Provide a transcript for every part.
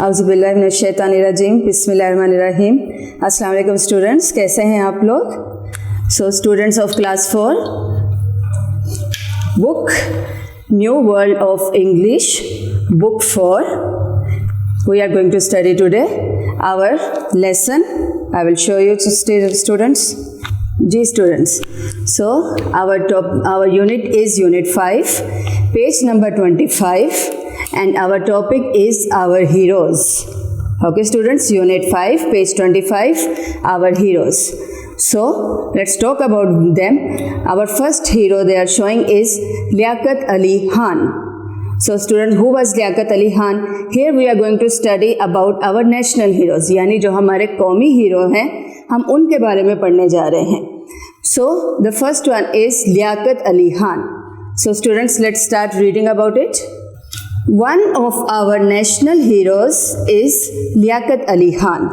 औज़ुबिल्लाहिमिनश्शैतानिर्रजीम बिस्मिल्लाहिर्रहमानिर्रहीम। अस्सलाम वालेकुम स्टूडेंट्स, कैसे हैं आप लोग? So students of class 4, book new world of English, book 4, we are going to study today our lesson. I will show you students. Ji students, so our unit is unit 5, page number 25, and our topic is our heroes. Okay students, unit 5, page 25, our heroes. So let's talk about them. Our first hero they are showing is Liaquat Ali Khan. So students, who was Liaquat Ali Khan? Here we are going to study about our national heroes, यानी जो हमारे कौमी hero हैं हम उनके बारे में पढ़ने जा रहे हैं. So the first one is Liaquat Ali Khan. So students, let's start reading about it. One of our national heroes is Liaquat Ali Khan.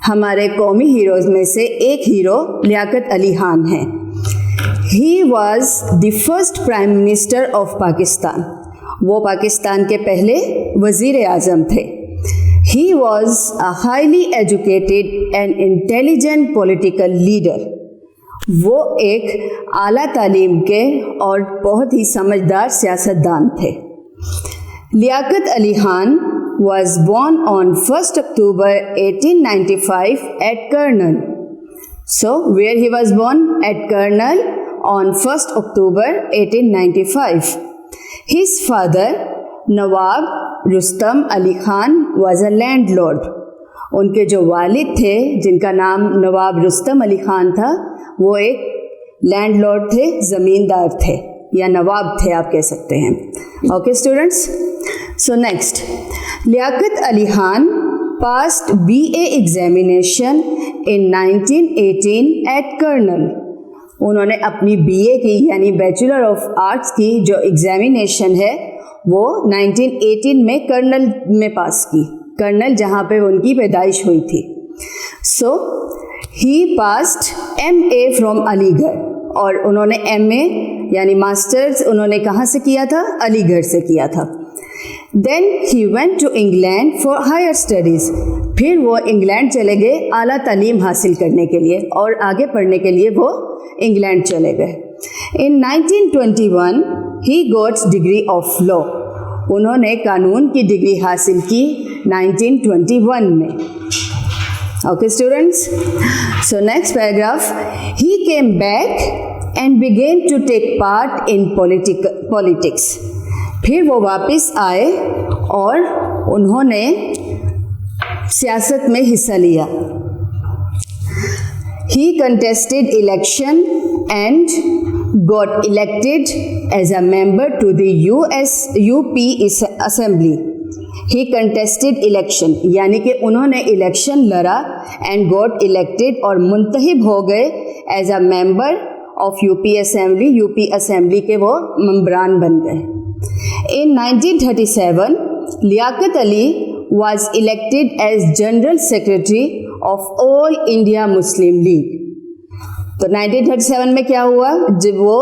हमारे कौमी हीरोज़ में से एक हीरो लियाकत अली खान है. He was the first Prime Minister of Pakistan. वो पाकिस्तान के पहले वज़ीर आज़म थे. He was a highly educated and intelligent political leader. वो एक आला तालीम के और बहुत ही समझदार सियासतदान थे. Liaquat Ali Khan was born on 1st October 1895 at Karnal. So where he was born? At Karnal on 1st October 1895. His father Nawab Rustam Ali Khan was a landlord. उनके जो वालिद थे जिनका नाम नवाब रुस्तम अली खान था वो एक लैंडलॉर्ड थे, ज़मींदार थे या नवाब थे आप कह सकते हैं. Okay students, so next, Liaquat Ali Khan passed BA examination in 1918 at Karnal. उन्होंने अपनी BA की यानी बैचलर ऑफ आर्ट्स की जो एग्जामिनेशन है वो 1918 में कर्नल में पास की. कर्नल जहाँ पे उनकी पैदाइश हुई थी. सो ही पास्ड MA फ्रॉम अलीगढ़. और उन्होंने MA यानी मास्टर्स उन्होंने कहाँ से किया था? अलीगढ़ से किया था. Then he went to England for higher studies. फिर वो इंग्लैंड चले गए आला तालीम हासिल करने के लिए और आगे पढ़ने के लिए वो इंग्लैंड चले गए. इन 1921 ही गॉट्स डिग्री ऑफ लॉ. उन्होंने कानून की डिग्री हासिल की 1921 में. Okay students, so next paragraph, he came back and began to take part in politics. फिर वो वापस आए और उन्होंने सियासत में हिस्सा लिया. He contested election and got elected as a member to the UP Assembly. He contested election यानी कि उन्होंने इलेक्शन लड़ा एंड गॉट इलेक्टेड और मुंतखब हो गए as a member of UP assembly के वो मेंबरान बन गए. इन 1937 Liaquat Ali was elected as general secretary of All India Muslim League. तो 1937 में क्या हुआ? जब वो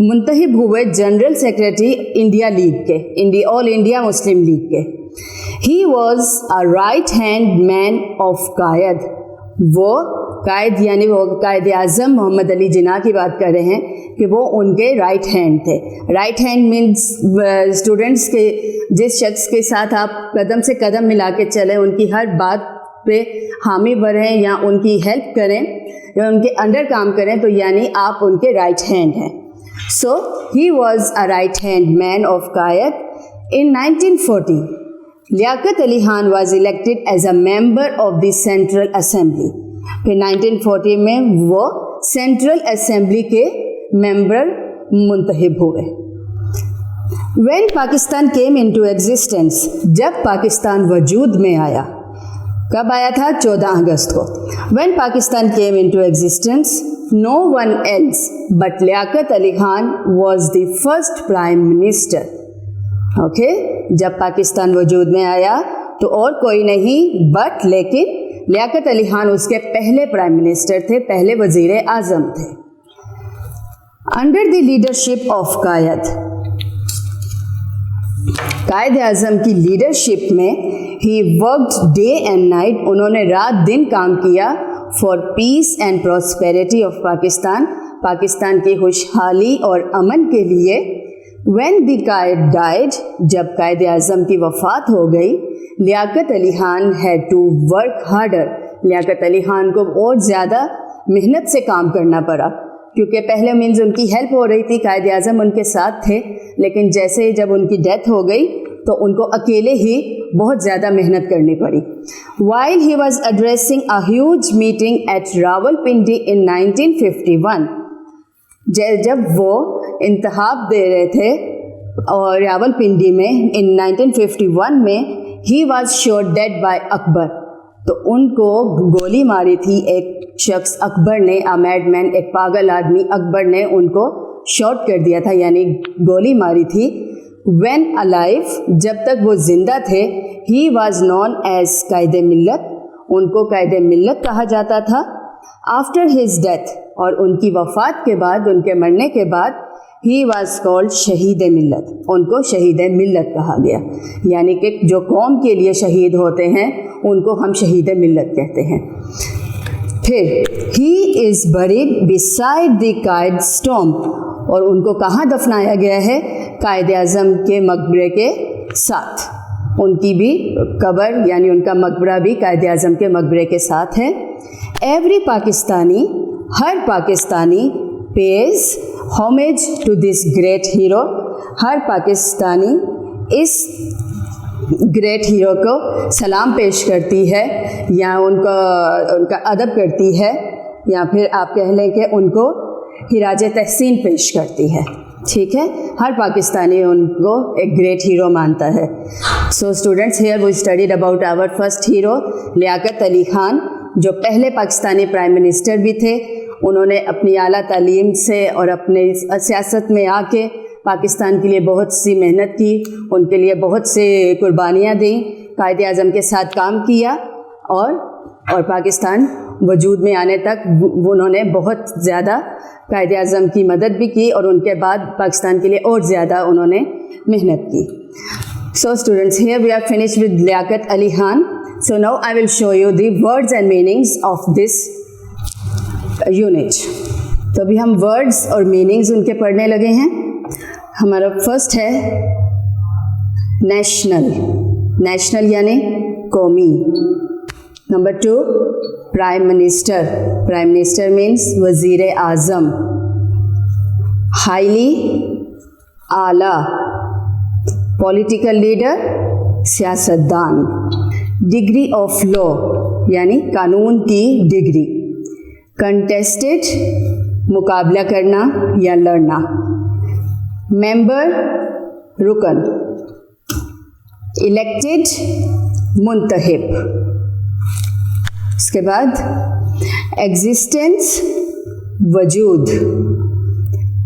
मुंतखब हुए जनरल सेक्रेटरी इंडिया लीग के, ऑल इंडिया मुस्लिम लीग के. He was a right hand man of Quaid. वो कायद यानी वो कायद आज़म मोहम्मद अली जिन्ना की बात कर रहे हैं कि वो उनके राइट हैंड थे. राइट हैंड मीन्स स्टूडेंट्स के जिस शख्स के साथ आप कदम से कदम मिला के चलें, उनकी हर बात पे हामी बढ़ें या उनकी हेल्प करें या उनके अंडर काम करें, तो यानी आप उनके राइट हैंड हैं. So he was a right hand man of Quaid. In 1940 Liaquat Ali Khan was elected as a member of the central assembly. फिर 1940 में वो सेंट्रल असेंबली के मेंबर मुंतखब हुए. When Pakistan came into existence, जब पाकिस्तान वजूद में आया, कब आया था? 14 अगस्त को. When Pakistan came into existence, no one else but Liaquat Ali Khan was the first prime minister. Okay, जब पाकिस्तान वजूद में आया तो और कोई नहीं बट लेकिन लियाकत अली खान उसके पहले प्राइम मिनिस्टर थे, पहले वजीर आज़म थे. अंडर द लीडरशिप ऑफ कायद, कायद आज़म की लीडरशिप में he worked day and night, उन्होंने रात दिन काम किया for piece and prosperity of Pakistan, Pakistan की खुशहाली और अमन के लिए। When the कायद died, जब कायद आज़म की वफ़ात हो गई, Liaquat Ali Khan had to work harder, Liaquat Ali Khan को और ज़्यादा मेहनत से काम करना पड़ा, क्योंकि पहले मीन्स उनकी हेल्प हो रही थी, कायद आज़म उनके साथ थे, लेकिन जैसे ही जब उनकी डेथ हो गई तो उनको अकेले ही बहुत ज़्यादा मेहनत करनी पड़ी। While he was addressing a huge meeting at Rawalpindi in 1951, जब वो इंतखाब दे रहे थे और रावलपिंडी में इन 1951 में, he was shot dead by Akbar, तो उनको गोली मारी थी एक शख्स अकबर ने, अ मैडमैन, एक पागल आदमी अकबर ने उनको शॉट कर दिया था, यानी गोली मारी थी। व्हेन अलाइव, जब तक वो जिंदा थे, ही वॉज नॉन एज कायद मिल्लत, उनको कायद मिल्लत कहा जाता था। आफ्टर हिज डेथ, और उनकी वफ़ात के बाद, उनके मरने के बाद, ही वॉज कॉल्ड शहीद मिल्लत, उनको शहीद मिल्लत कहा गया, यानी कि जो कौम के लिए शहीद होते हैं उनको हम शहीद मिल्लत कहते हैं। फिर he is buried beside the Quaid's tomb, और उनको कहाँ दफनाया गया है? कायद आज़म के मकबरे के साथ, उनकी भी कब्र यानी उनका मकबरा भी कायद आज़म के मकबरे के साथ है। एवरी पाकिस्तानी, हर Pakistani pays homage to this great hero, हर पाकिस्तानी इस ग्रेट हीरो को सलाम पेश करती है या उनका अदब करती है, या फिर आप कह लें कि उनको हिराज तहसीन पेश करती है। ठीक है, हर पाकिस्तानी उनको एक ग्रेट हीरो मानता है। So students, here we studied about our first hero Liaquat Ali Khan, जो पहले पाकिस्तानी प्राइम मिनिस्टर भी थे। उन्होंने अपनी आला तालीम से और अपने सियासत में आके पाकिस्तान के लिए बहुत सी मेहनत की, उनके लिए बहुत से कुर्बानियाँ दी, कायद आज़म के साथ काम किया और पाकिस्तान वजूद में आने तक उन्होंने बहुत ज़्यादा कायद आज़म की मदद भी की और उनके बाद पाकिस्तान के लिए और ज़्यादा उन्होंने मेहनत की। So students, here we are finished with Liaquat Ali Khan. So now I will show you the words and meanings of this unit. तो अभी हम वर्ड्स और मीनिंग्स उनके पढ़ने लगे हैं। हमारा फर्स्ट है नेशनल, नेशनल यानी कौमी। Number 2 prime minister, prime minister means वज़ीर आज़म। हाईली, आला, पॉलिटिकल लीडर, सियासतदान। डिग्री ऑफ लॉ यानी कानून की डिग्री। कंटेस्टेड, मुकाबला करना या लड़ना। मेंबर, रुकन। इलेक्टेड, मुंतखब। इसके बाद एग्जिस्टेंस, वजूद।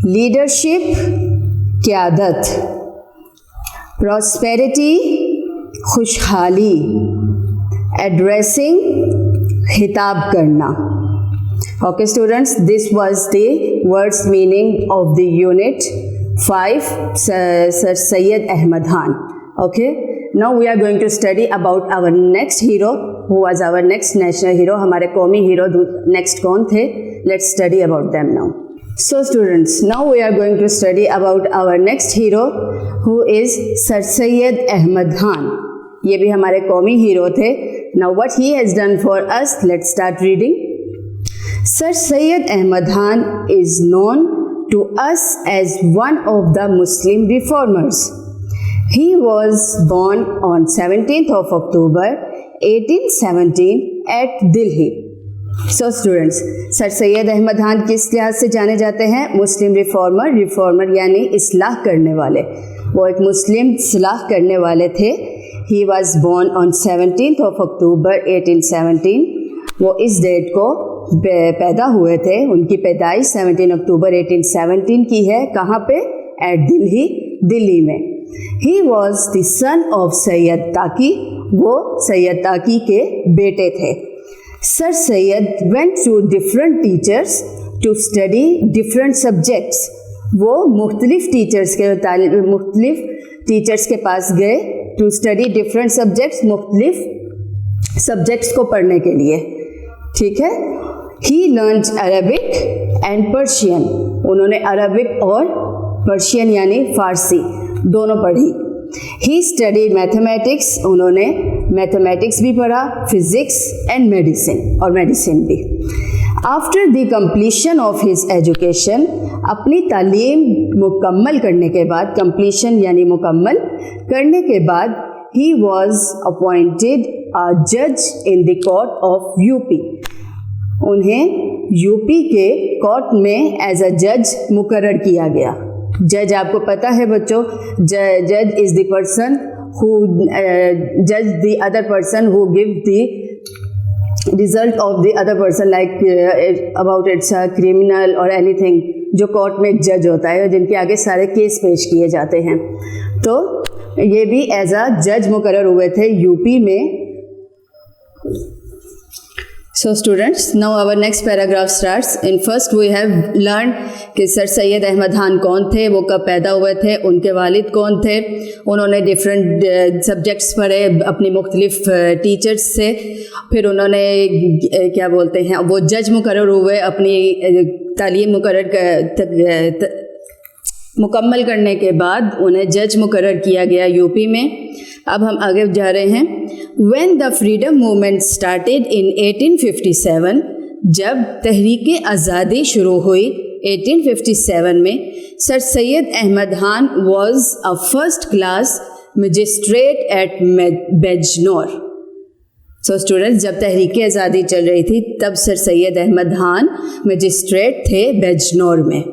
लीडरशिप, क़यादत। प्रॉस्पेरिटी, खुशहाली। एड्रेसिंग, खिताब करना। Okay students, this was the words meaning of the unit 5, Sir Syed Ahmad Khan. Okay, now we are going to study about our next hero, who was our next national hero. हमारे कौमी hero next कौन थे? Let's study about them now. So students, now we are going to study about our next hero, who is Sir Syed Ahmad Khan. ये भी हमारे कौमी hero थे. Now what he has done for us? Let's start reading. Sir Syed Ahmad Khan is known to us as one of the Muslim reformers. He was born on 17th of October 1817 at Delhi. So students, Sir Syed Ahmad Khan किस लिहाज से जाने जाते हैं? मुस्लिम reformer, reformer यानी इस्लाह करने वाले। वो एक मुस्लिम इस्लाह करने वाले थे। He was born on 17th of October 1817. वो इस डेट को पैदा हुए थे। उनकी पैदाइश 17 अक्टूबर 1817 की है। कहाँ पे? एट दिल्ली, दिल्ली में। He was the son of Syed Taqi, वो सैयद ताकी के बेटे थे। Sir Syed went to different teachers to study different subjects. वो मुख्तलिफ टीचर्स के मुख्तलिफ टीचर्स के पास गए टू स्टडी डिफरेंट सब्जेक्ट्स, मुख्तलिफ सब्जेक्ट्स को पढ़ने के लिए, ठीक है। He learned Arabic and Persian, उन्होंने अरबिक और पर्शियन यानी फारसी दोनों पढ़ी। ही स्टडी मैथमेटिक्स, उन्होंने मैथमेटिक्स भी पढ़ा, फिजिक्स एंड मेडिसिन, और मेडिसिन भी। After the completion of his education, अपनी तालीम मुकम्मल करने के बाद, कंप्लीशन यानी मुकम्मल करने के बाद, ही वॉज अपॉइंटेड अ जज in the court of UP, उन्हें यूपी के कोर्ट में एज अ जज मुकर्रर किया गया। जज आपको पता है बच्चों, जज इज द पर्सन हु जज the other person who give the result of the other person, like about it's a criminal और एनीथिंग। जो कोर्ट में एक जज होता है जिनके आगे सारे केस पेश किए जाते हैं, तो ये भी एज अ जज मुकर्रर हुए थे यूपी में। So students, now our next paragraph starts. In first we have learned कि सर सैयद अहमद खान कौन थे, वो कब पैदा हुए थे, उनके वालिद कौन थे, उन्होंने डिफरेंट सब्जेक्ट्स पढ़े अपनी मुख्तलिफ टीचर्स से, फिर उन्होंने क्या बोलते हैं वो जज मुकर्रर हुए, अपनी तालीम मुकम्मल करने के बाद उन्हें जज मुकर्रर किया गया यूपी में। अब हम आगे जा रहे हैं। When the freedom movement started in 1857, जब तहरीक आज़ादी शुरू हुई 1857 में, sir Syed Ahmad Khan was a first class magistrate at Bijnor. So students, जब तहरीक आज़ादी चल रही थी तब सर सैयद अहमद खान मजिस्ट्रेट थे बेजनौर में।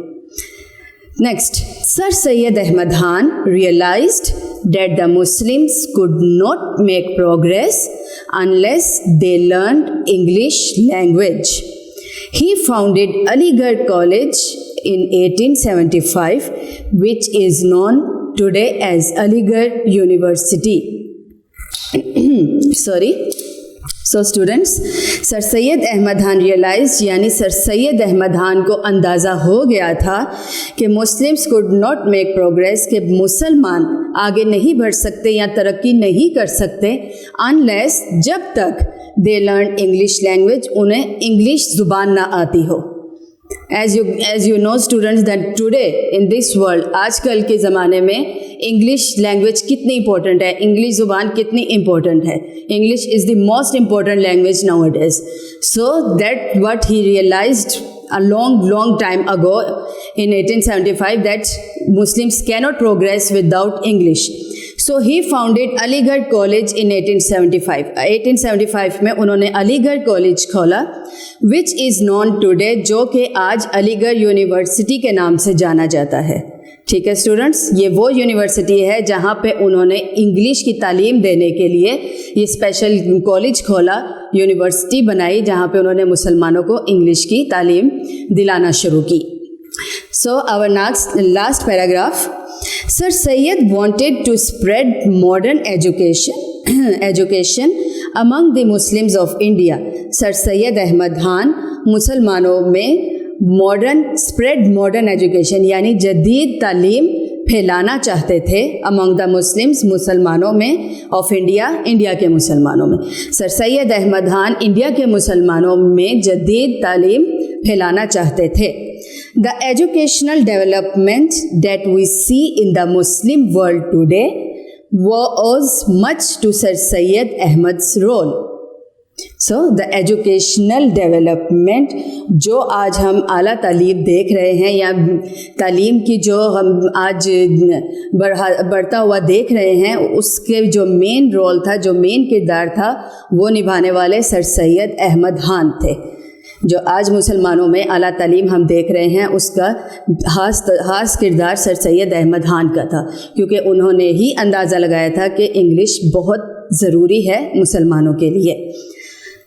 Next, Sir Syed Ahmad Khan realized that the Muslims could not make progress unless they learned English language. He founded Aligarh College in 1875, which is known today as Aligarh University. So students, sir Syed Ahmad Khan realise, यानी sir Syed Ahmad Khan को अंदाज़ा हो गया था कि Muslims could not make progress, कि मुसलमान आगे नहीं बढ़ सकते या तरक्की नहीं कर सकते अनलेस, जब तक दे लर्न इंग्लिश लैंग्वेज, उन्हें इंग्लिश ज़ुबान ना आती हो। As you know students that today in this world, आजकल के ज़माने में इंग्लिश लैंग्वेज कितनी इंपॉर्टेंट है, इंग्लिश ज़ुबान कितनी इंपॉर्टेंट है। English is the most important language nowadays. So that what he realized a long time ago in 1875, that Muslims cannot progress without English. So he founded Aligarh College in 1875. 1875 में उन्होंने Aligarh college खोला, which is known today, जो कि आज Aligarh university के नाम से जाना जाता है। ठीक है स्टूडेंट्स, ये वो यूनिवर्सिटी है जहाँ पे उन्होंने इंग्लिश की तालीम देने के लिए ये स्पेशल कॉलेज खोला, यूनिवर्सिटी बनाई, जहाँ पे उन्होंने मुसलमानों को इंग्लिश की तालीम दिलाना शुरू की। So our last paragraph. Sir Syed wanted to spread modern education among the Muslims of India. Sir Syed Ahmad Khan मुसलमानों में spread modern education यानी जदीद तालीम फैलाना चाहते थे among the Muslims, मुसलमानों में of इंडिया के मुसलमानों में। सर सैयद अहमद खान इंडिया के मुसलमानों में जदीद तालीम फैलाना चाहते थे। The educational development that we see in the Muslim world today was much to Sir Syed Ahmad's role. So the educational development जो आज हम आला तालीम देख रहे हैं या तालीम की जो हम आज बढ़ता हुआ देख रहे हैं, उसके जो मेन रोल था, जो मेन किरदार था, वो निभाने वाले सर सैयद अहमद खान थे। जो आज मुसलमानों में आला तालीम हम देख रहे हैं, उसका खास किरदार सर सैयद अहमद खान का था, क्योंकि उन्होंने ही अंदाज़ा लगाया था कि इंग्लिश बहुत ज़रूरी है मुसलमानों के लिए।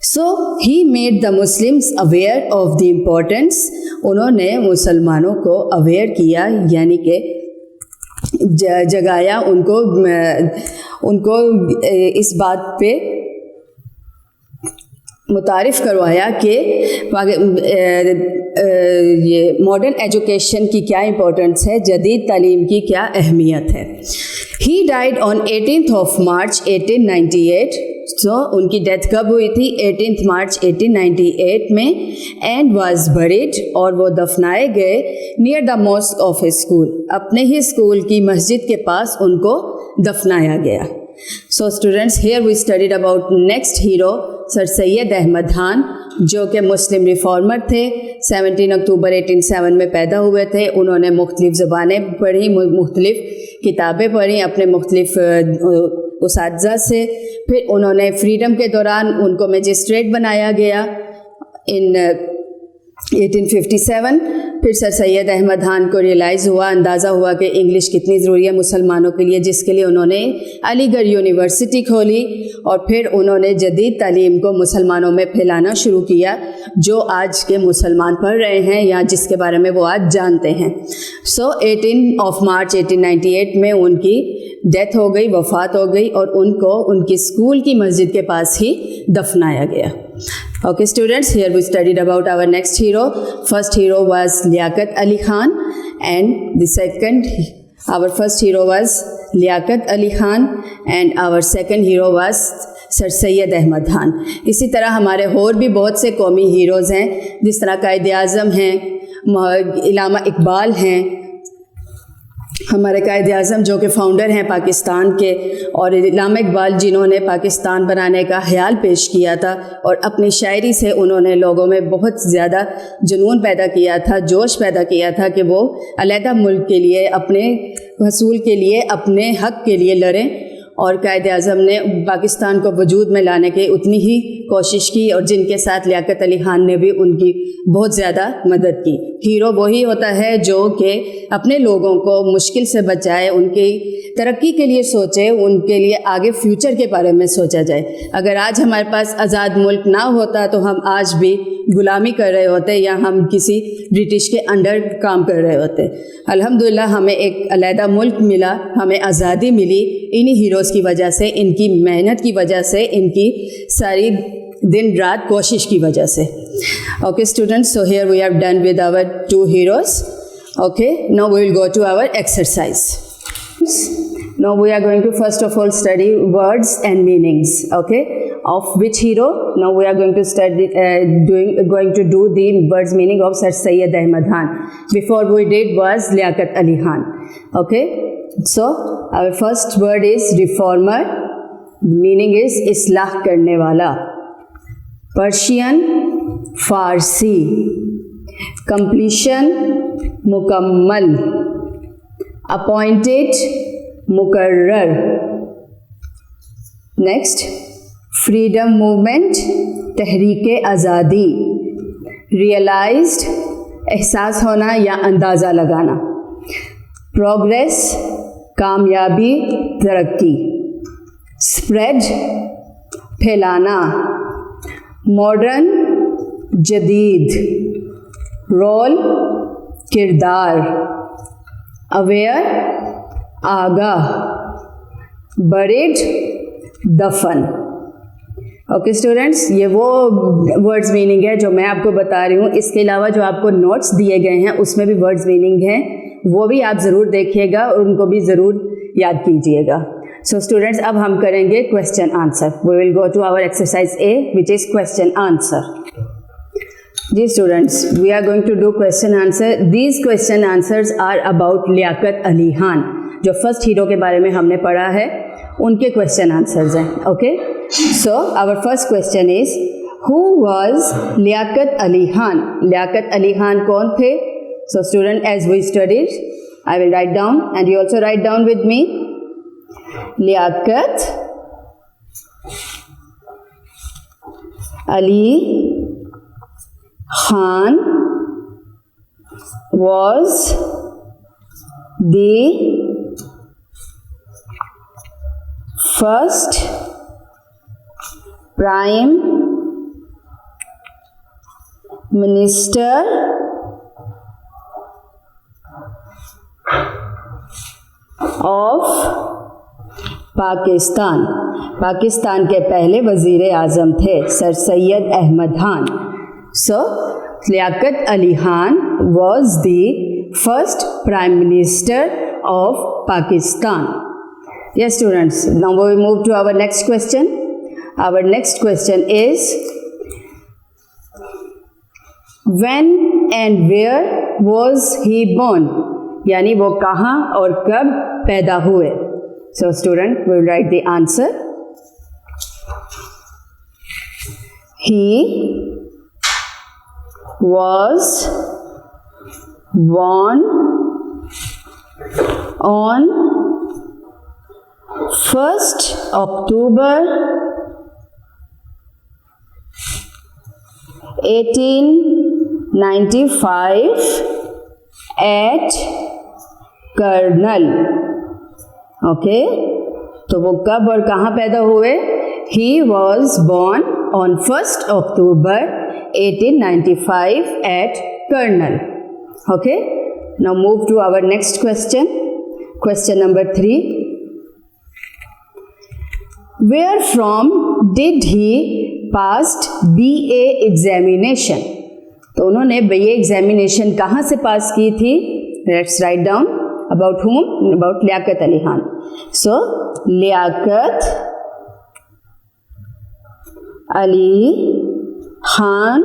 So he made the Muslims aware of the importance, उन्होंने मुसलमानों को अवेयर किया, यानी कि जगाया उनको इस बात पे मुतारिफ़ करवाया कि ये मॉडर्न एजुकेशन की क्या इम्पोर्टेंस है, जदीद तालीम की क्या अहमियत है। ही died on 18th of March 1898। उनकी डेथ कब हुई थी? 18th March 1898 में। एंड वॉज बरीड, और वो दफनाए गए near the mosque of A school, अपने ही स्कूल की मस्जिद के पास उनको दफनाया गया। So students, here we studied about next hero sir Syed Ahmad Khan, जो कि मुस्लिम रिफॉर्मर थे। 17 अक्टूबर 1807 में पैदा हुए थे। उन्होंने मुख्तलिफ ज़बानें पढ़ी, मुख्तलिफ किताबें पढ़ी अपने मुख्तलिफ उसातिज़ा से। फिर उन्होंने फ्रीडम के दौरान उनको मजिस्ट्रेट बनाया गया इन 1857। फिर सर सैयद अहमद खान को रियलाइज़ हुआ, अंदाज़ा हुआ कि इंग्लिश कितनी ज़रूरी है मुसलमानों के लिए, जिसके लिए उन्होंने अलीगढ़ यूनिवर्सिटी खोली और फिर उन्होंने जदीद तालीम को मुसलमानों में फैलाना शुरू किया, जो आज के मुसलमान पढ़ रहे हैं या जिसके बारे में वो आज जानते हैं। सो 18 मार्च 1898 में उनकी डेथ हो गई, वफ़ात हो गई, और उनको उनकी स्कूल की मस्जिद के पास ही दफनाया गया। Okay students, here we studied about our next hero. First hero was Liaquat Ali Khan, and the second, our first hero was Liaquat Ali Khan, and our second hero was sir Syed Ahmad Khan. इसी तरह हमारे और भी बहुत से कौमी heroes हैं, जिस तरह कायद आज़म हैं, इलामा इकबाल हैं, हमारे कायद आज़म जो कि फ़ाउंडर हैं पाकिस्तान के, और इलामा इकबाल जिन्होंने पाकिस्तान बनाने का ख़याल पेश किया था और अपनी शायरी से उन्होंने लोगों में बहुत ज़्यादा जुनून पैदा किया था, जोश पैदा किया था कि वो अलहदा मुल्क के लिए, अपने हसूल के लिए, अपने हक़ के लिए लड़ें। और कायद आज़म ने पाकिस्तान को वजूद में लाने की उतनी ही कोशिश की, और जिनके साथ लियाकत अली खान ने भी उनकी बहुत ज़्यादा मदद की। हीरो वही होता है जो कि अपने लोगों को मुश्किल से बचाए, उनकी तरक्की के लिए सोचे, उनके लिए आगे फ्यूचर के बारे में सोचा जाए। अगर आज हमारे पास आज़ाद मुल्क ना होता तो हम आज भी गुलामी कर रहे होते या हम किसी ब्रिटिश के अंडर काम कर रहे होते। अल्हम्दुलिल्लाह हमें एक अलहदा मुल्क मिला, हमें आज़ादी मिली इन्हीं हीरोज़ की वजह से, इनकी मेहनत की वजह से, इनकी सारी दिन रात कोशिश की वजह से। Okay students, so here we have done with our two heroes. Okay, now we will go to our exercise. Now we are going to first of all study words and meanings, okay, of which hero. Now we are going to study going to do the words meaning of Sir Syed Ahmad Khan. Before we did was Liaquat Ali Khan. Okay, so our first word is reformer. Meaning is islah karne wala. Persian, Farsi. Completion, mukammal. Appointed, मुकर्रर। Next, freedom movement, तहरीक आज़ादी। Realised, एहसास होना या अंदाज़ा लगाना। Progress, कामयाबी, तरक्की। Spread, फैलाना। मॉडर्न, जदीद। रोल, किरदार। अवेयर, आगाह। बरीड, दफन। ओके स्टूडेंट्स, ये वो वर्ड्स मीनिंग है जो मैं आपको बता रही हूँ। इसके अलावा जो आपको नोट्स दिए गए हैं उसमें भी वर्ड्स मीनिंग हैं, वो भी आप ज़रूर देखिएगा और उनको भी ज़रूर याद कीजिएगा। सो स्टूडेंट्स, अब हम करेंगे question answer. We will go to our exercise A which is question answer. जी students, we are going to do question answer. These question answers are about Liaquat Ali Khan, जो फर्स्ट हीरो के बारे में हमने पढ़ा है, उनके क्वेश्चन आंसर्स हैं। Okay, so our first question is, who was Liaquat Ali Khan? Liaquat Ali Khan कौन थे? So student, as we studied, I will write down and you also write down with me. Liaquat Ali Khan was the first Prime Minister of Pakistan. Pakistan के पहले वज़ीर आज़म थे sir Syed Ahmad Khan. So, Liaquat Ali Khan was the first Prime Minister of Pakistan. Yes, students. Now we move to our next question. Our next question is, when and where was he born? यानी वो कहाँ और कब पैदा हुए? So student will write the answer. He was born on 1st October 1895 at Karnal. Okay, तो वो कब और कहाँ पैदा हुए? He was born on 1st October 1895 at Karnal. Okay, now move to our next question. Question number 3. Where from did he passed BA examination? तो उन्होंने BA examination कहाँ से पास की थी? Let's write down. About whom? About Liaquat Ali Khan. So, Liaquat Ali Khan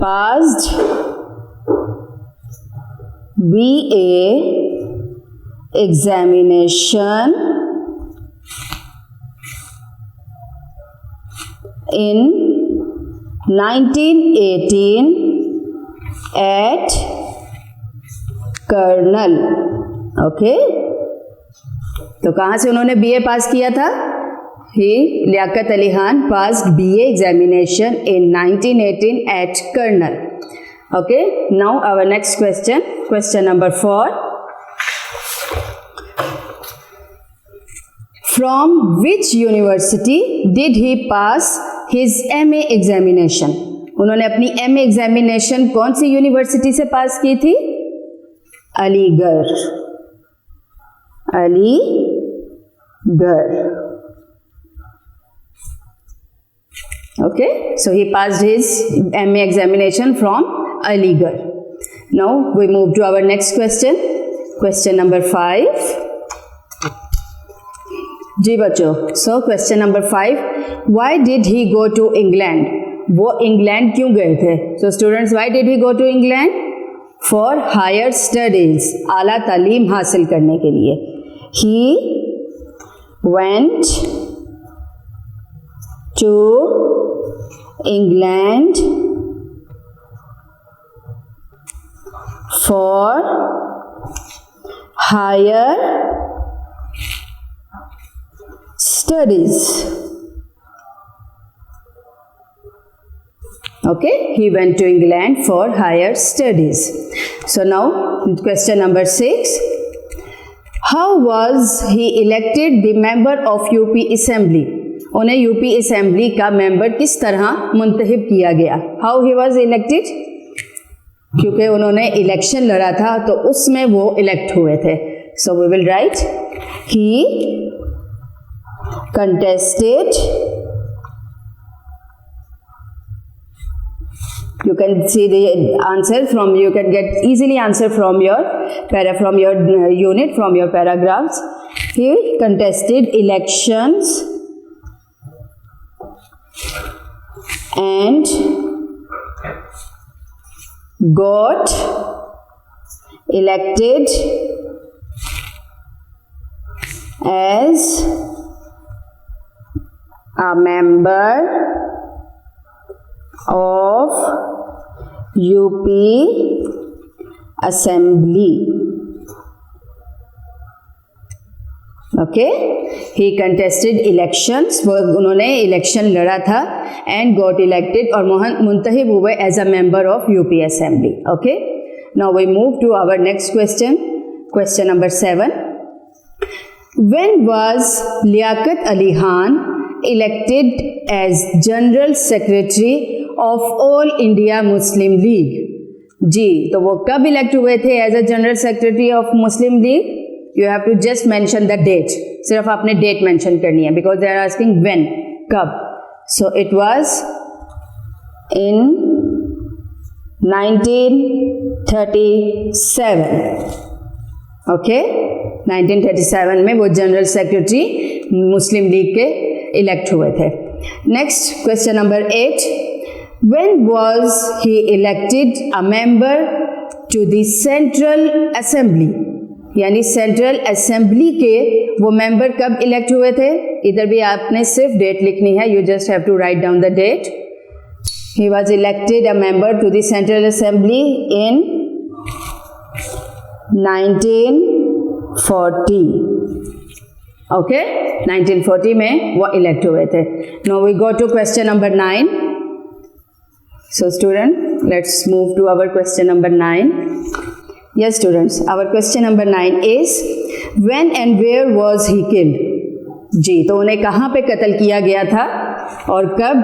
passed BA examination in 1918 at Karnal. Okay, तो कहाँ से उन्होंने बीए पास किया था? Liaquat Ali Khan passed BA examination in 1918 at Karnal. Okay, now our next question, question number 4. From which university did he pass his MA examination? उन्होंने अपनी MA examination कौन सी university से पास की थी? Aligarh. Okay, so he passed his MA examination from Aligarh. Now we move to our next question, question number 5. जी बच्चों, so question number 5. Why did he go to England? वो England क्यों गए थे? So students, why did he go to England? For higher studies, आला तालीम हासिल करने के लिए. He went to England for higher studies. Okay, he went to England for higher studies. So now question number 6. How was he elected the member of UP Assembly? उन्हें UP Assembly का member किस तरह मुंतखब किया गया? How he was elected? क्योंकि उन्होंने election लड़ा था तो उसमें वो इलेक्ट हुए थे. So we will write, he contested. You can see the answer from, you can get easily answer from your unit, from your paragraphs. He contested elections and got elected as a member of UP Assembly. Okay, he contested elections, वो उन्होंने election लड़ा था, and got elected और मुंतखब हुए as a member of UP Assembly. Okay, now we move to our next question, question number 7. When was Liaquat Ali Khan elected as General Secretary of All India Muslim League? जी, तो वो कब elect हुए थे as a general secretary of Muslim League? You have to just mention the date. सिर्फ आपने date mention करनी है, because they are asking when, कब. So it was in 1937. Okay 1937 में वो जनरल सेक्रेटरी मुस्लिम लीग के इलेक्ट हुए थे. Next question number 8. When was he elected a member to the Central Assembly? यानी सेंट्रल असेंबली के वो मेंबर कब इलेक्ट हुए थे? इधर भी आपने सिर्फ डेट लिखनी है. You just have to write down the date. He was elected a member to the Central Assembly in 1940. Okay, 1940 में वो इलेक्ट हुए थे. Now we go to question number 9. So student, let's move to our question number 9. Yes students, our question number 9 is when and where was he killed? जी, तो उन्हें कहाँ पे कत्ल किया गया था और कब?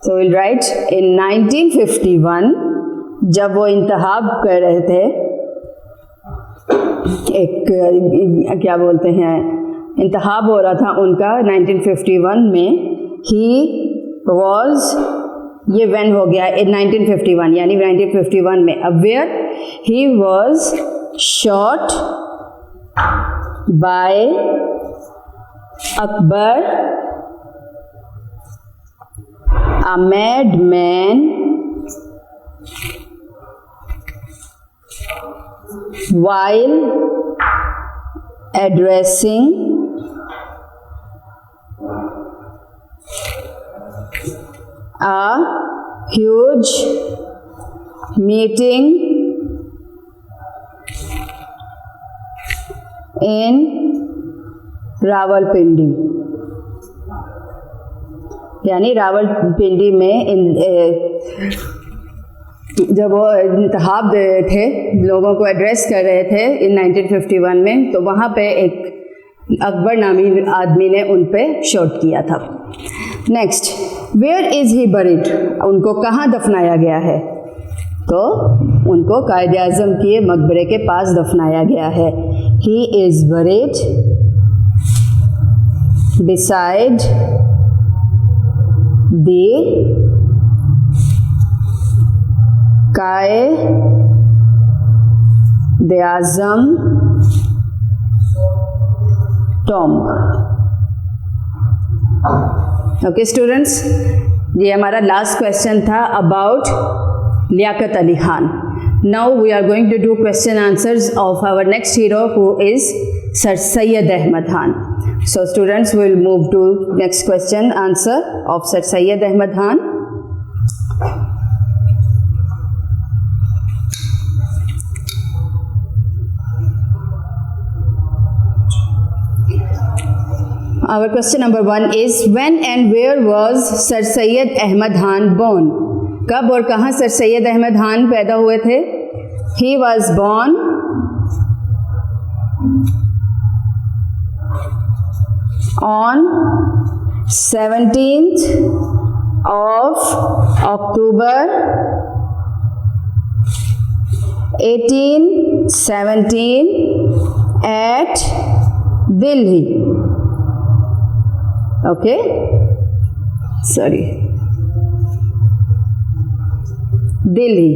So we'll write in 1951 जब वो इंतखाब कर रहे थे, एक क्या बोलते हैं, इंतखाब हो रहा था उनका 1951 में. he was, ये when हो गया in 1951 यानी 1951 में. अब where? he was shot by Akbar, a madman, while addressing a huge meeting in Rawalpindi. यानी रावलपिंडी में जब वो इंतखाब दे रहे थे, लोगों को एड्रेस कर रहे थे इन 1951 में, तो वहाँ पे एक अकबर नामी आदमी ने उन पे शॉट किया था. Next, where is he buried? उनको कहाँ दफनाया गया है? तो उनको कायद आज़म के मकबरे के पास दफनाया गया है. He is buried beside the Qaid-e-Azam tomb. Okay students, ये हमारा लास्ट क्वेश्चन था about Liaquat Ali Khan. Now we are going to do question answers of our next hero who is sir Syed Ahmad Khan. So students, will move to next question answer of Sir Syed Ahmad Khan. Our question number 1 is when and where was Sir Syed Ahmad Khan born? कब और कहाँ sir Syed Ahmad Khan पैदा हुए थे? He was born on 17th of October 1817 at Delhi. Okay, sorry, Delhi.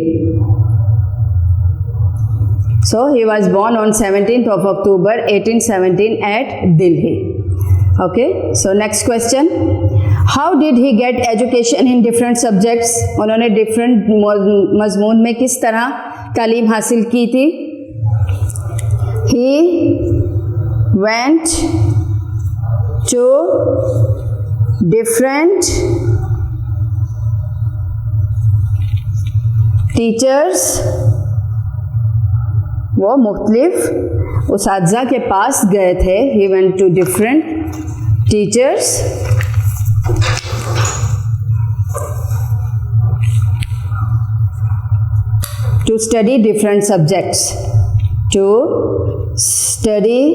So he was born on 17th of October 1817 at Delhi. Okay, so next question, how did he get education in different subjects? उन्होंने different मज़मून में किस तरह तालीम हासिल की थी? He went to different teachers, वो मुख्तलिफ उसातिज़ा के पास गए थे. He went to different teachers to study different subjects. To study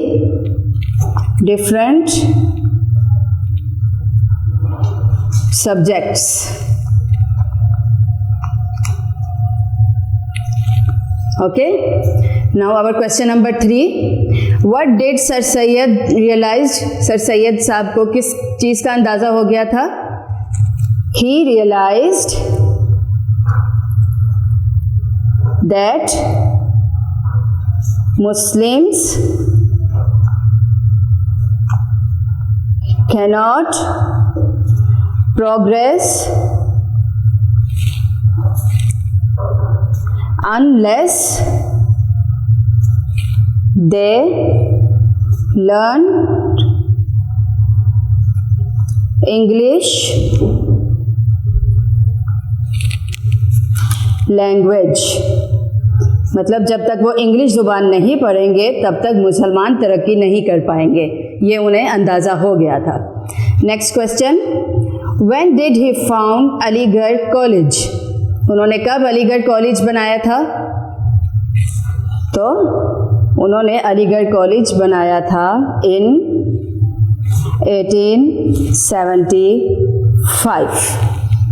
different subjects. Okay, now our question number 3, what did Sir Syed realized? Sir Syed साहब को किस चीज़ का अंदाज़ा हो गया था? He realized that Muslims cannot progress unless they learn English language। मतलब जब तक वो इंग्लिश ज़ुबान नहीं पढ़ेंगे तब तक मुसलमान तरक्की नहीं कर पाएंगे, ये उन्हें अंदाज़ा हो गया था। Next question, when did he found Aligarh college? उन्होंने कब अलीगढ़ कॉलेज बनाया था? तो उन्होंने अलीगढ़ कॉलेज बनाया था इन 1875।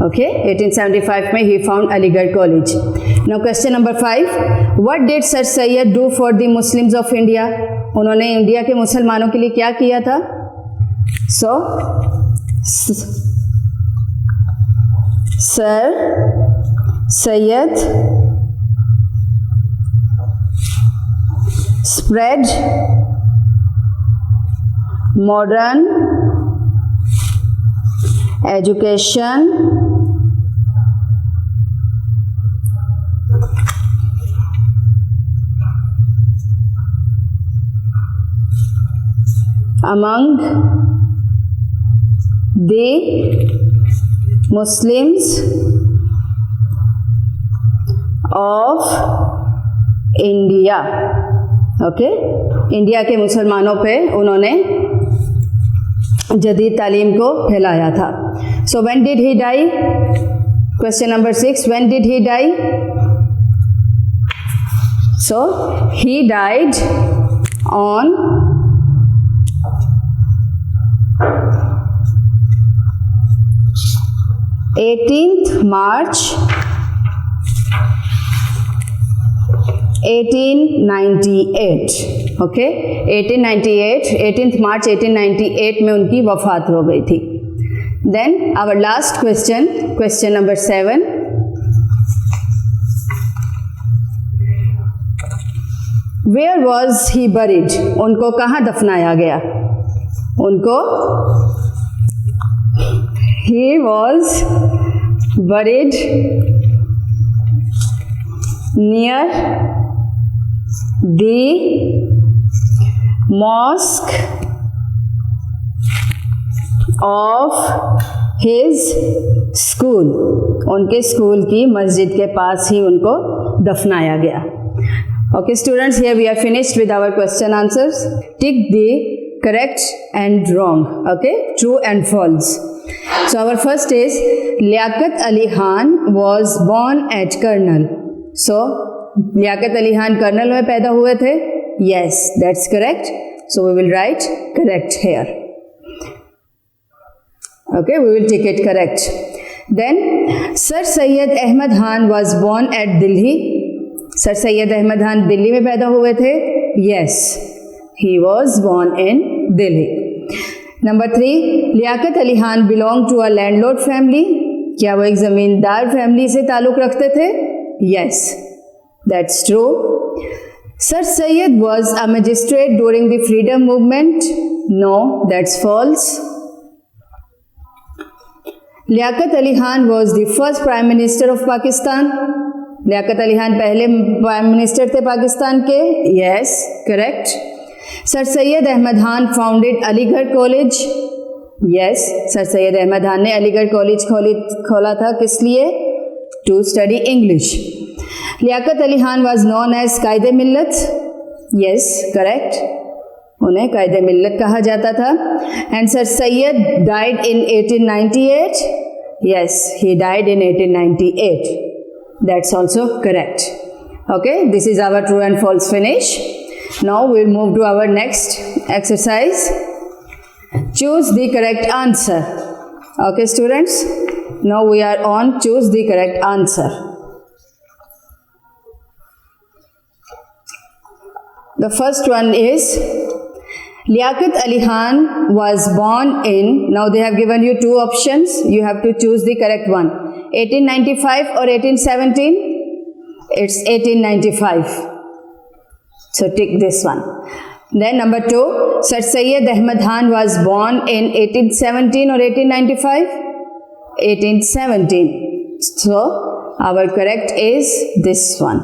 ओके, 1875 में he found Aligarh college. Now question number 5, what did sir Syed do for the Muslims of India? उन्होंने इंडिया के मुसलमानों के लिए क्या किया था? Sir Syed spread modern education among the Muslims of India। Okay, India के मुसलमानों पे उन्होंने जदीद तालीम को फैलाया था। So when did he die? Question number 6, when did he die? So he died on 18th March 1898। Okay, 1898 मार्च 1898 में उनकी वफात हो गई थी। Then our last question, question number 7, where was he buried? उनको कहाँ दफनाया गया? उनको he was buried near the mosque of his school। उनके स्कूल की मस्जिद के पास ही उनको दफनाया गया। Okay students, here we are finished with our question answers. Tick the correct and wrong, okay, true and false. So our first is Liaquat Ali Khan was born at Karnal. So Liaquat Ali Khan Karnal में पैदा हुए थे? Yes, that's correct. So we will write correct here. Okay, we will take it correct. Then Sir Syed Ahmad Khan was born at Delhi. Sir Syed Ahmad Khan Delhi में पैदा हुए थे? Yes, he was born in Delhi. Number 3, Liaquat Ali Khan belong to a landlord family. क्या वो एक ज़मींदार family से ताल्लुक़ रखते थे? Yes, that's true. Sir Syed was a magistrate during the freedom movement. No, that's false. Liaquat Ali Khan was the first prime minister of Pakistan. Liaquat Ali Khan पहले prime minister थे पाकिस्तान के? Yes, correct. Sir Syed Ahmad Khan founded Aligarh college. Yes, sir Syed Ahmad Khan ने Aligarh college खोला था, किस लिए? To study English. Liaquat Ali Khan was known as Quaid-e Millat. Yes, correct, उन्हें कायदे मिल्लत कहा जाता था। And sir Syed died in 1898। Yes, he died in 1898। That's also correct. Okay, this is our true and false finish. Now we will move to our next exercise. Choose the correct answer. Okay students, now we are on choose the correct answer. The first one is Liaquat Ali Khan was born in, now they have given you two options, you have to choose the correct one, 1895 or 1817. It's 1895. So tick this one. Then number 2, Sir Syed Ahmad Khan was born in 1817 or 1895? 1817. So our correct is this one.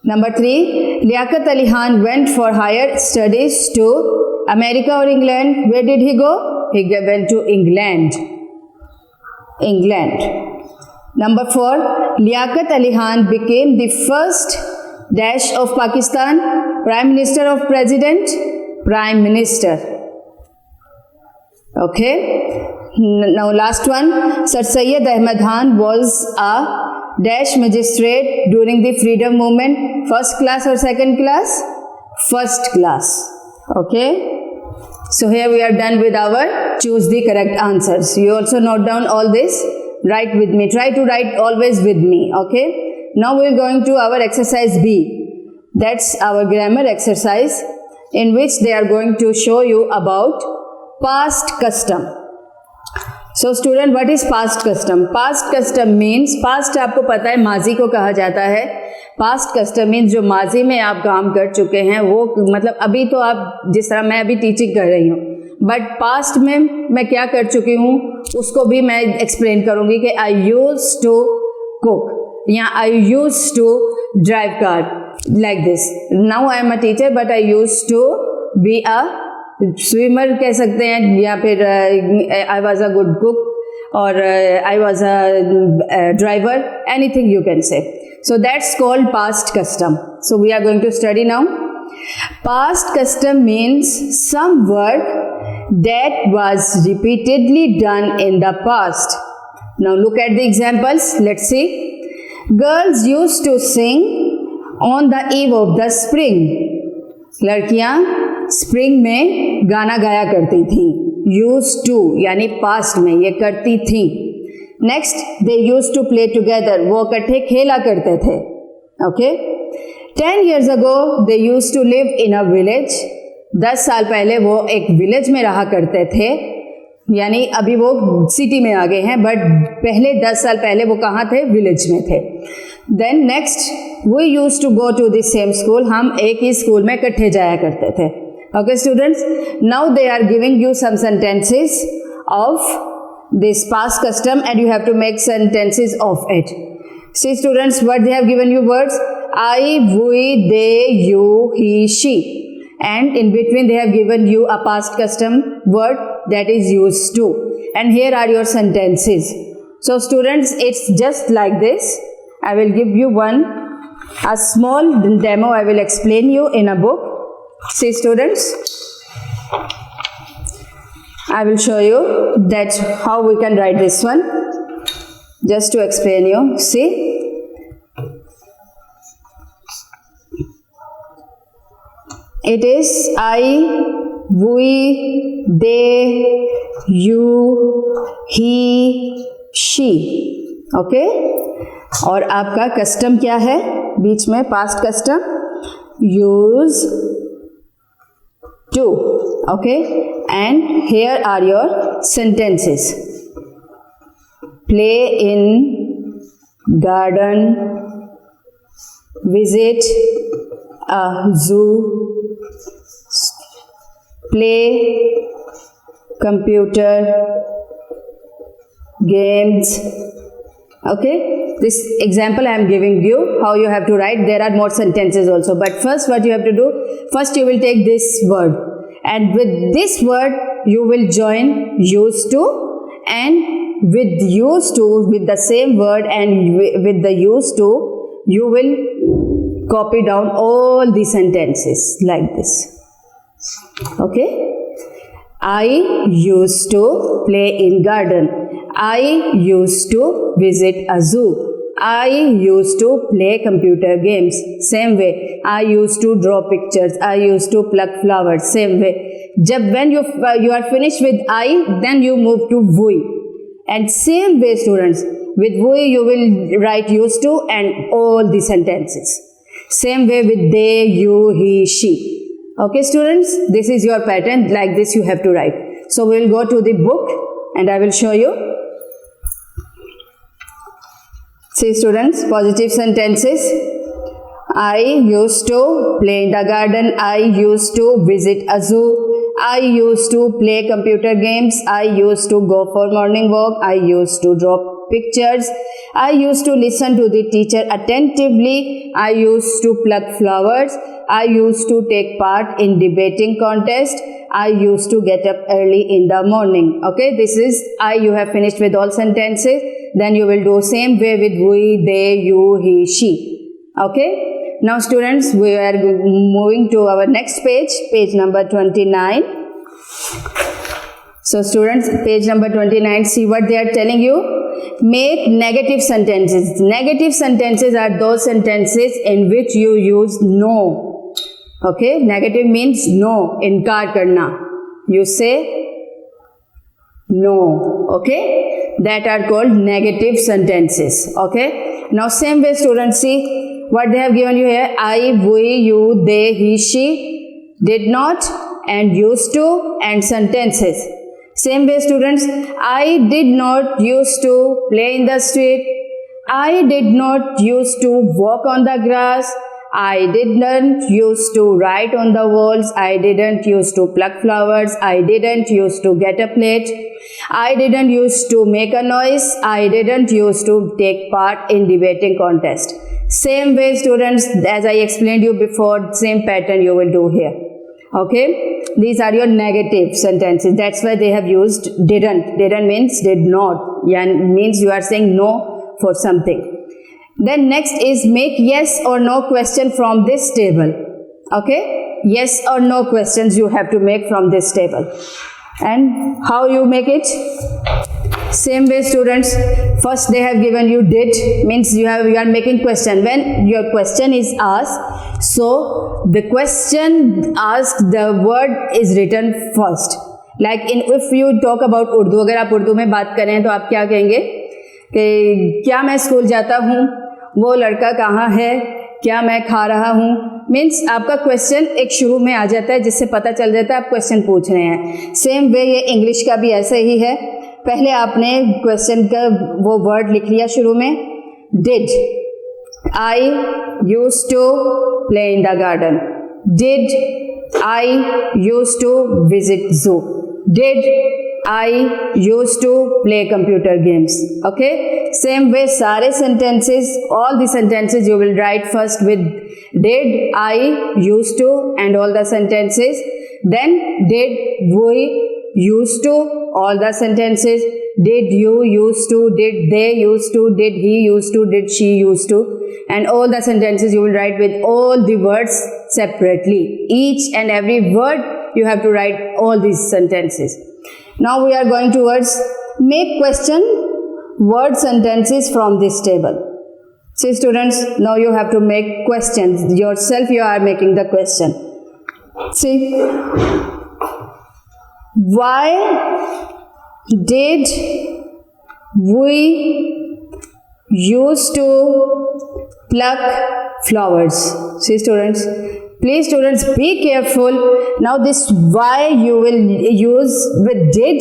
Number 3, Liaquat Ali Khan went for higher studies to America or England. Where did he go? He went to England. Number 4, Liaquat Ali Khan became the first dash of Pakistan. Prime Minister of President? Prime Minister. Okay. Now last one, Sir Syed Ahmad Khan was a dash magistrate during the freedom movement. First class or second class? First class. Okay. So here we are done with our choose the correct answers. You also note down all this. Write with me. Try to write always with me. Okay. Now we are going to our exercise B. That's our grammar exercise, in which they are going to show you about past custom. So student, what is past custom? Past custom means, past आपको पता है माजी को कहा जाता है. Past custom means जो माजी में आप काम कर चुके हैं, वो मतलब अभी तो आप, जिस तरह मैं अभी टीचिंग कर रही हूँ, बट पास्ट में मैं क्या कर चुकी हूँ उसको भी मैं एक्सप्लेन करूँगी कि आई यूज टू कुक या I use to drive car like this. Now I am a teacher but I use to be a swimmer कह सकते हैं, या फिर I was a good cook और I was a driver, anything you can say. So that's called past custom. So we are going to study now. Past custom means some work that was repeatedly done in the past. Now look at the examples. Let's see. Girls used to sing on the eve of the spring. लड़कियां spring में गाना गाया करती थी. Used to यानी past में ये करती थी. Next, they use to play together, वो इकट्ठे खेला करते थे. Okay. 10 years ago they use to live in a village. 10 साल पहले वो एक विलेज में रहा करते थे, यानी अभी वो सिटी में आ गए हैं, बट पहले 10 साल पहले वो कहाँ थे? विलेज में थे. Then next, we use to go to the same school, हम एक ही स्कूल में इकट्ठे जाया करते थे. Okay students, now they are giving you some sentences of this past custom and you have to make sentences of it. See students, what they have given you words: I, we, they, you, he, she, and in between they have given you a past custom word that is used to, and here are your sentences. So students, it's just like this. I will give you a small demo. I will explain you in a book. See students, I will show you that how we can write this one. Just to explain you, see. It is I, we, they, you, he, she. Okay? और आपका custom क्या है बीच में? Past custom use to. Okay? And here are your sentences. Play in garden, visit a zoo, play computer games. Okay, this example I am giving you how you have to write. There are more sentences also, but first what you have to do, first you will take this word, and with this word you will join used to, and with used to, with the same word and with the used to, you will copy down all the sentences like this. Okay? I used to play in garden. I used to visit a zoo. I used to play computer games. Same way. I used to draw pictures. I used to pluck flowers. Same way. जब when you are finished with I, then you move to we. And same way students, with we you will write used to and all the sentences. Same way with they, you, he, she. Okay students, this is your pattern. Like this you have to write. So we will go to the book and I will show you. See students, positive sentences. I used to play in the garden. I used to visit a zoo. I used to play computer games. I used to go for morning walk. I used to draw pictures. I used to listen to the teacher attentively. I used to pluck flowers. I used to take part in debating contest. I used to get up early in the morning. Okay, this is I. You have finished with all sentences. Then you will do same way with we, they, you, he, she. Okay. Now students, we are moving to our next page, page number 29. So students, page number 29, see what they are telling you. Make negative sentences. Negative sentences are those sentences in which you use no. Okay, negative means no, inkar karna. You say no, okay, that are called negative sentences. Okay, now same way students, see what they have given you here. I, we, you, they, he, she, did not, and used to, and sentences. Same way students, I did not used to play in the street. I did not used to walk on the grass. I didn't used to write on the walls. I didn't used to pluck flowers. I didn't used to get up late. I didn't used to make a noise. I didn't used to take part in debating contest. Same way students, as I explained you before, same pattern you will do here. Okay, these are your negative sentences. That's why they have used didn't. Didn't means did not. Yeah, means you are saying no for something. Then next is make yes or no question from this table. Okay, yes or no questions you have to make from this table. And how you make it? Same way students, first they have given you did, means you are making question. When your question is asked, so the question asked, the word is written first. Like if you talk about Urdu, अगर आप उर्दू में बात करें तो आप क्या कहेंगे कि क्या मैं स्कूल जाता हूँ, वो लड़का कहाँ है, क्या मैं खा रहा हूँ. मीन्स आपका क्वेश्चन एक शुरू में आ जाता है जिससे पता चल जाता है आप क्वेश्चन पूछ रहे हैं. सेम वे ये इंग्लिश का भी ऐसे ही है. पहले आपने क्वेश्चन का वो वर्ड लिख लिया शुरू में. Did I use to play in the garden. Did I use to visit zoo. Did I used to play computer games. Okay, same way सारे sentences, all the sentences you will write first with did, I, used to and all the sentences. Then did, we, used to, all the sentences. Did you used to, did they used to, did he used to, did she used to, and all the sentences you will write with all the words separately. Each and every word you have to write all these sentences. Now we are going towards make question word sentences from this table. See students, now you have to make questions. Yourself you are making the question. See, why did we used to pluck flowers? See students, please students be careful. Now this why you will use with did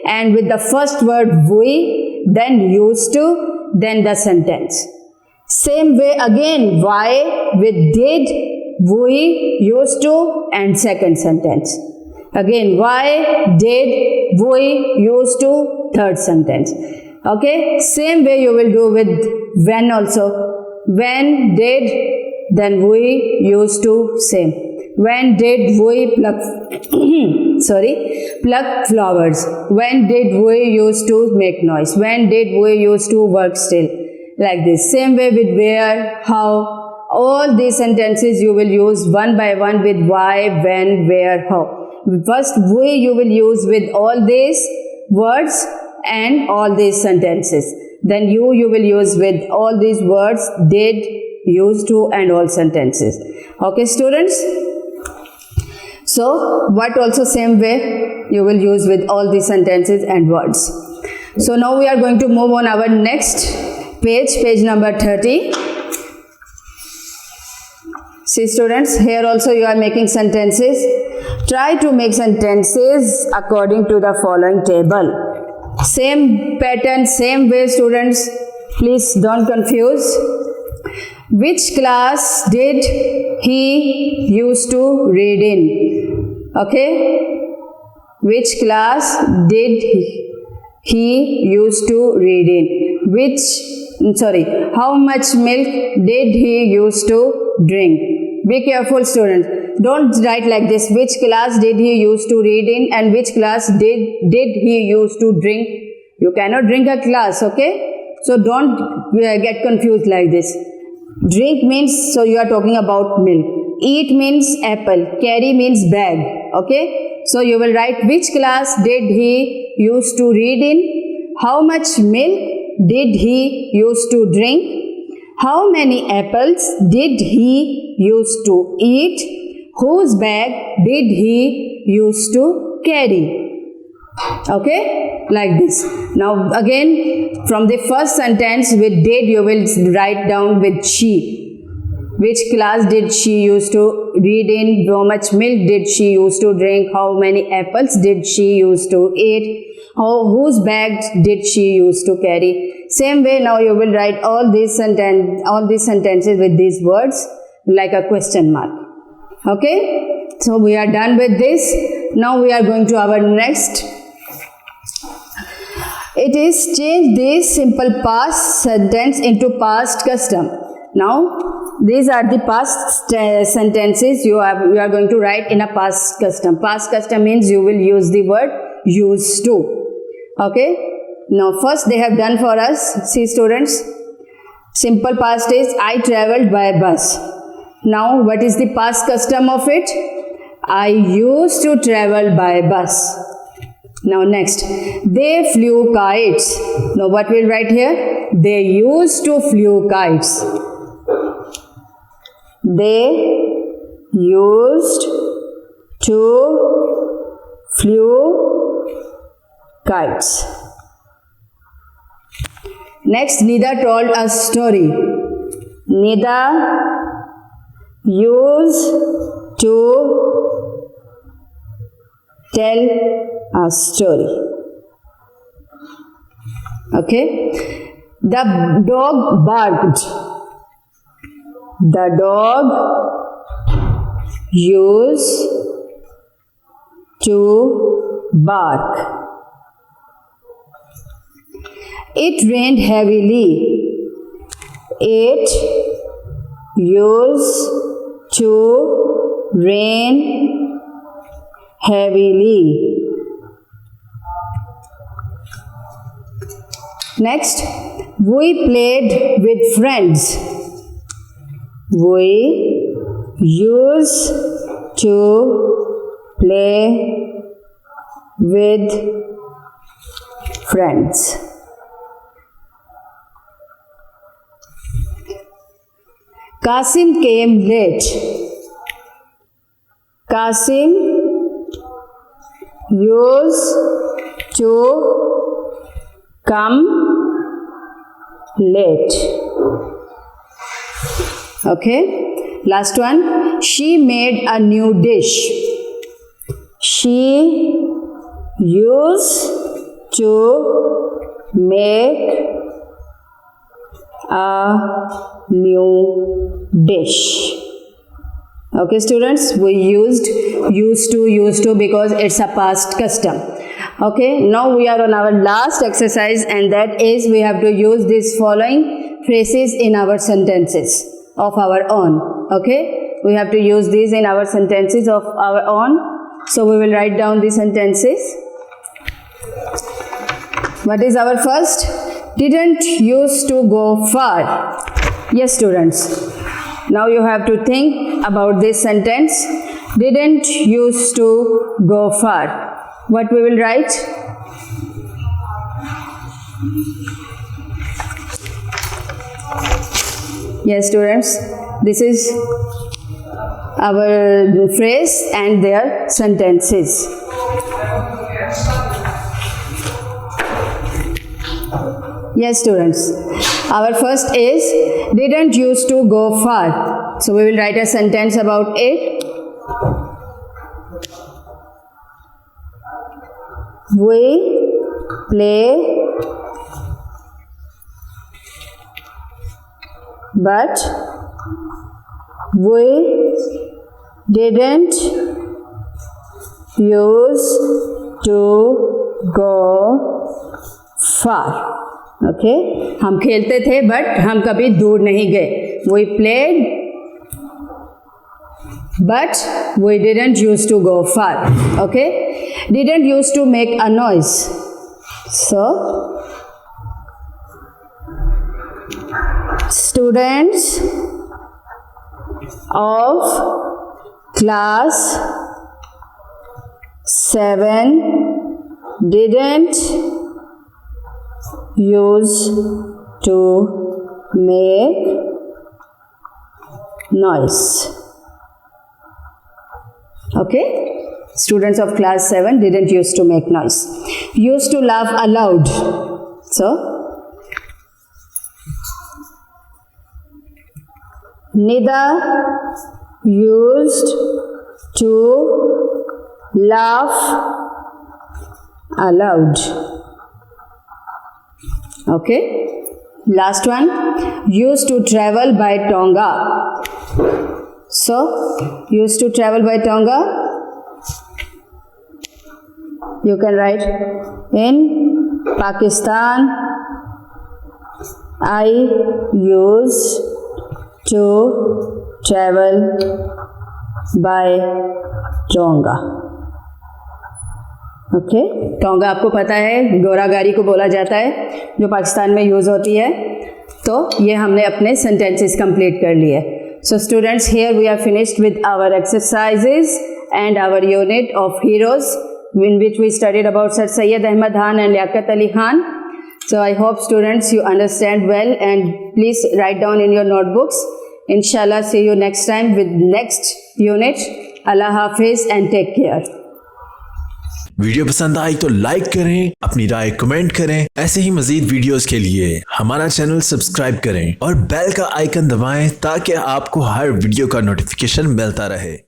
and with the first word we, then used to, then the sentence. Same way again, why with did, we, used to, and second sentence. Again, why, did, we, used to, third sentence. Okay, same way you will do with when also. When, did, then we, used to, same. When did we pluck pluck flowers? When did we used to make noise? When did we used to work still? Like this. Same way with where, how. All these sentences you will use one by one with why, when, where, how. First we you will use with all these words and all these sentences. Then you will use with all these words, did, used to, and all sentences. Okay students? So what also same way you will use with all these sentences and words. So now we are going to move on our next page, page number 30. See students, here also you are making sentences. Try to make sentences according to the following table. Same pattern, same way students. Please don't confuse. Which class did he used to read in? Okay. Which class did he used to read in? How much milk did he used to drink? Be careful, students. Don't write like this. Which class did he used to read in and which class did he used to drink? You cannot drink a class, okay? So don't get confused like this. Drink means, so you are talking about milk. Eat means apple. Carry means bag, okay? So you will write which class did he used to read in? How much milk did he used to drink? How many apples did he used to eat? Whose bag did he used to carry? Okay, like this. Now again, from the first sentence with did, you will write down with she. Which class did she used to read in? How much milk did she used to drink? How many apples did she used to eat? Whose bag did she used to carry? Same way, now you will write all these sentences with these words like a question mark. Okay, so we are done with this. Now we are going to our next. It is change this simple past sentence into past custom. Now these are the past sentences you are going to write in a past custom. Past custom means you will use the word used to. Okay. Now first they have done for us. See students. Simple past is I travelled by bus. Now what is the past custom of it? I used to travel by bus. Now next, they flew kites. Now what we'll write here? They used to flew kites. They used to flew kites. Next, Nida told a story. Nida used to tell a story. Okay. The dog barked. The dog used to bark. It rained heavily. It used to rain heavily. Next, we played with friends. We used to play with friends. Qasim came late. Qasim used to come late. Okay. Last one. She made a new dish. She used to make a new dish. Okay students, we used to because it's a past custom. Okay, now we are on our last exercise, and that is we have to use these following phrases in our sentences of our own. Okay, we have to use these in our sentences of our own. So we will write down the sentences. What is our first? Didn't used to go far. Yes students, now you have to think about this sentence. Didn't used to go far. What we will write? Yes students, this is our phrase and their sentences. Yes students, our first is didn't used to go far. So we will write a sentence about it. We play but we didn't used to go far. Okay, हम खेलते थे but हम कभी दूर नहीं गए. We played but we didn't used to go far. Okay, didn't used to make a noise. So students of class 7 didn't used to make noise. Okay, students of class 7 didn't used to make noise. Used to laugh aloud. So Nida used to laugh aloud. Okay, last one, used to travel by Tonga. So used to travel by Tonga, you can write in Pakistan I used to travel by Tonga. Okay, tonga आपको पता है घोड़ा गाड़ी को बोला जाता है जो पाकिस्तान में यूज़ होती है. तो ये हमने अपने सेंटेंसेस कंप्लीट कर लिए. So students, here we are finished with our exercises and our unit of heroes in which we studied about Sir Syed Ahmad Khan and Liaquat Ali Khan. So I hope students you understand well, and please write down in your notebooks. Inshallah, see you next time with next unit. Allah Hafiz and take care. Video पसंद आई तो like करें, अपनी राय comment करें. ऐसे ही मजीद videos के लिए हमारा channel subscribe करें और बेल का आइकन दबाएं ताकि आपको हर वीडियो का नोटिफिकेशन मिलता रहे.